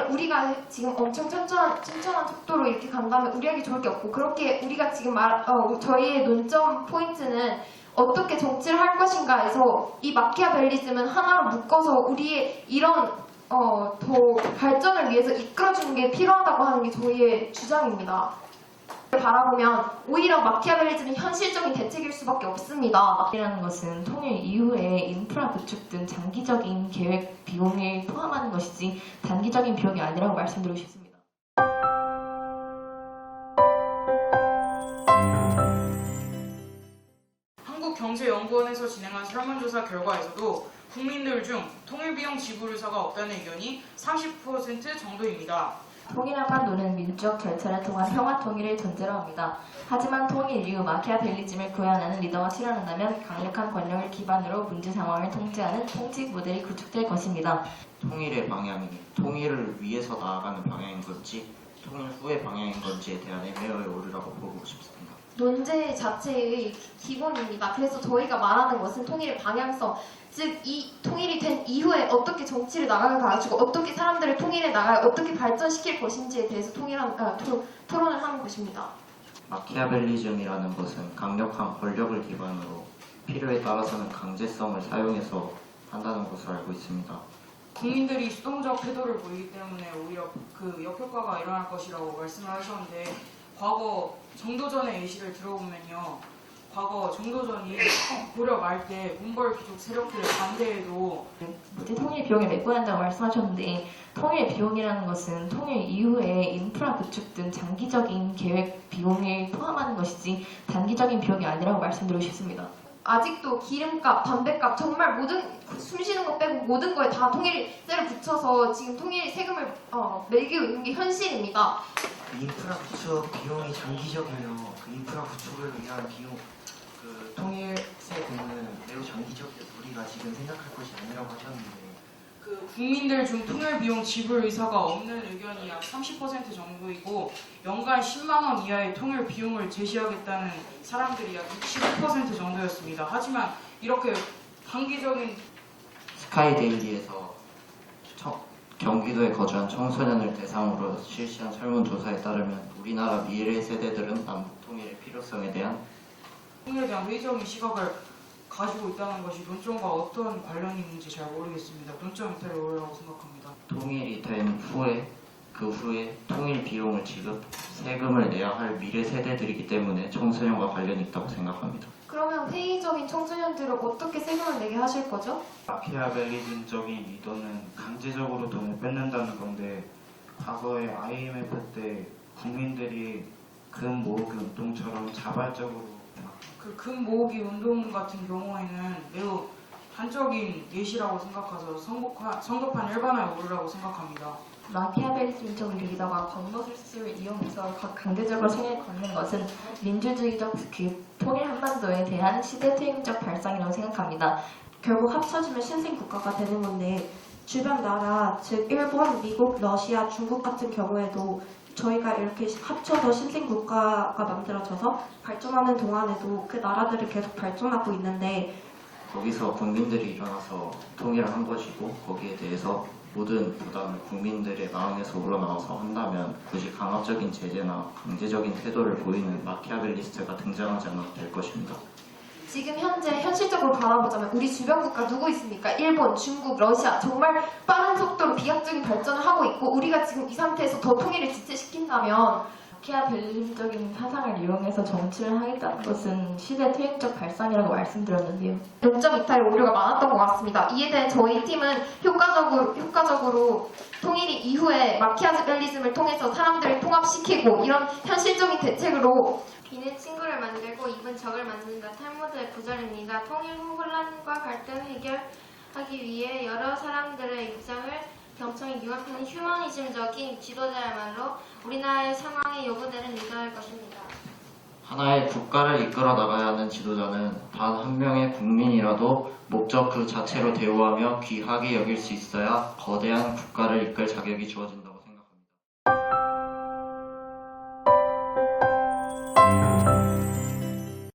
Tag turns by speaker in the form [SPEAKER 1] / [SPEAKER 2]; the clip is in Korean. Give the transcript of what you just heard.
[SPEAKER 1] 우리가 지금 엄청 천천한 속도로 이렇게 간다면 우리에게 좋을 게 없고, 그렇게 우리가 지금 저희의 논점 포인트는 어떻게 정치를 할 것인가에서 이 마키아벨리즘은 하나로 묶어서 우리의 이런 더 발전을 위해서 이끌어주는 게 필요하다고 하는 게 저희의 주장입니다. 바라보면 오히려 마키아벨리즘은 현실적인 대책일 수밖에 없습니다.
[SPEAKER 2] 이라는 것은 통일 이후에 인프라 구축 등 장기적인 계획 비용을 포함하는 것이지 단기적인 비용이 아니라고 말씀드리고 싶습니다.
[SPEAKER 3] 한국경제연구원에서 진행한 설문조사 결과에서도 국민들 중 통일비용 지불 의사가 없다는 의견이 30% 정도입니다.
[SPEAKER 2] 통일 한반도는 민주적 절차를 통한 평화 통일을 전제로 합니다. 하지만 통일 이후 마키아벨리즘을 구현하는 리더가 실현한다면 강력한 권력을 기반으로 문제 상황을 통제하는 통치 모델이 구축될 것입니다.
[SPEAKER 4] 통일의 방향이 통일을 위해서 나아가는 방향인 건지 통일 후의 방향인 건지에 대한 애매함에 오르라고 보고 싶습니다.
[SPEAKER 1] 논제 자체의 기본입니다. 그래서 저희가 말하는 것은 통일의 방향성, 즉 이 통일이 된 이후에 어떻게 정치를 나가게 가지고 어떻게 사람들을 통일해 나가야 어떻게 발전시킬 것인지에 대해서 토론을 하는 것입니다.
[SPEAKER 4] 마키아벨리즘이라는 것은 강력한 권력을 기반으로 필요에 따라서는 강제성을 사용해서 한다는 것을 알고 있습니다.
[SPEAKER 3] 국민들이 수동적 태도를 보이기 때문에 오히려 그 역효과가 일어날 것이라고 말씀을 하셨는데, 과거 정도전의 예시를 들어보면요, 과거 정도전이 고려 말 때 몽골 귀족 세력들의 반대에도
[SPEAKER 2] 통일 비용을 메꿔낸다고 말씀하셨는데, 통일 비용이라는 것은 통일 이후에 인프라 구축 등 장기적인 계획 비용을 포함하는 것이지 단기적인 비용이 아니라고 말씀드리고 싶습니다.
[SPEAKER 1] 아직도 기름값, 담배값, 정말 모든 숨쉬는 거 빼고 모든 거에 다 통일세를 붙여서 지금 통일 세금을 매기고 있는 게 현실입니다.
[SPEAKER 5] 인프라 구축 비용이 장기적이며 그 인프라 구축을 위한 비용, 그 통일세 등은 매우 장기적이어서 우리가 지금 생각할 것이 아니라고 하셨는데,
[SPEAKER 3] 그 국민들 중 통일 비용 지불 의사가 없는 의견이 약 30% 정도이고, 연간 10만 원 이하의 통일 비용을 제시하겠다는 사람들이 약 65% 정도였습니다. 하지만 이렇게 단기적인
[SPEAKER 4] 스카이데일리에서 경기도에 거주한 청소년을 대상으로 실시한 설문조사에 따르면 우리나라 미래 세대들은 남북 통일의 필요성에 대한
[SPEAKER 3] 통일에 대한 회의적인 시각을 가지고 있다는 것이 논점과 어떤 관련이 있는지 잘 모르겠습니다. 논점 이탈이 오르라고 생각합니다.
[SPEAKER 4] 통일이 된 후에 그 후에 통일 비용을 지급, 세금을 내야 할 미래 세대들이기 때문에 청소년과 관련이 있다고 생각합니다.
[SPEAKER 1] 그러면 회의적인 청소년들을 어떻게 세금을 내게 하실 거죠?
[SPEAKER 6] 마키아벨리즘적인 의도는 강제적으로 돈을 뺏는다는 건데, 과거에 IMF 때 국민들이 금 모으기 운동처럼 자발적으로
[SPEAKER 3] 그 금 모으기 운동 같은 경우에는 매우 단적인 예시라고 생각해서 성급한 일반화에 오르라고 생각합니다.
[SPEAKER 2] 마키아벨리즘적 리더가 권모술수를 이용해서 강제적으로 손을 걷는 것은 민주주의적 통일 한반도에 대한 시대투행적 발상이라고 생각합니다.
[SPEAKER 7] 결국 합쳐지면 신생국가가 되는 건데, 주변 나라, 즉 일본, 미국, 러시아, 중국 같은 경우에도 저희가 이렇게 합쳐서 신생국가가 만들어져서 발전하는 동안에도 그 나라들이 계속 발전하고 있는데,
[SPEAKER 4] 거기서 국민들이 일어나서 통일을 한 것이고 거기에 대해서 모든 부담을 국민들의 마음에서 우러나와서 한다면 굳이 강압적인 제재나 강제적인 태도를 보이는 마키아벨리스트가 등장하지 않아도 될 것입니다.
[SPEAKER 1] 지금 현재 현실적으로 바라보자면 우리 주변 국가 누구 있습니까? 일본, 중국, 러시아 정말 빠른 속도로 비약적인 발전을 하고 있고, 우리가 지금 이 상태에서 더 통일을 지체시킨다면
[SPEAKER 2] 마키아벨리즘적인 사상을 이용해서 정치를 하겠다는 것은 시대투행적 발상이라고 말씀드렸는데요.
[SPEAKER 1] 논점 이탈의 오류가 많았던 것 같습니다. 이에 대해 저희 팀은 효과적으로 통일이 이후에 마키아벨리즘을 통해서 사람들을 통합시키고 이런 현실적인 대책으로
[SPEAKER 8] 귀는 친구를 만들고 입은 적을 만든다. 탈무드의 구절입니다. 통일 후 혼란과 갈등 해결하기 위해 여러 사람들의 입장을 경청히 융합하는 휴머니즘적인 지도자야말로 우리나라의 상황에 요구되는 리더일 것입니다.
[SPEAKER 4] 하나의 국가를 이끌어 나가야 하는 지도자는 단 한 명의 국민이라도 목적 그 자체로 대우하며 귀하게 여길 수 있어야 거대한 국가를 이끌 자격이 주어집니다.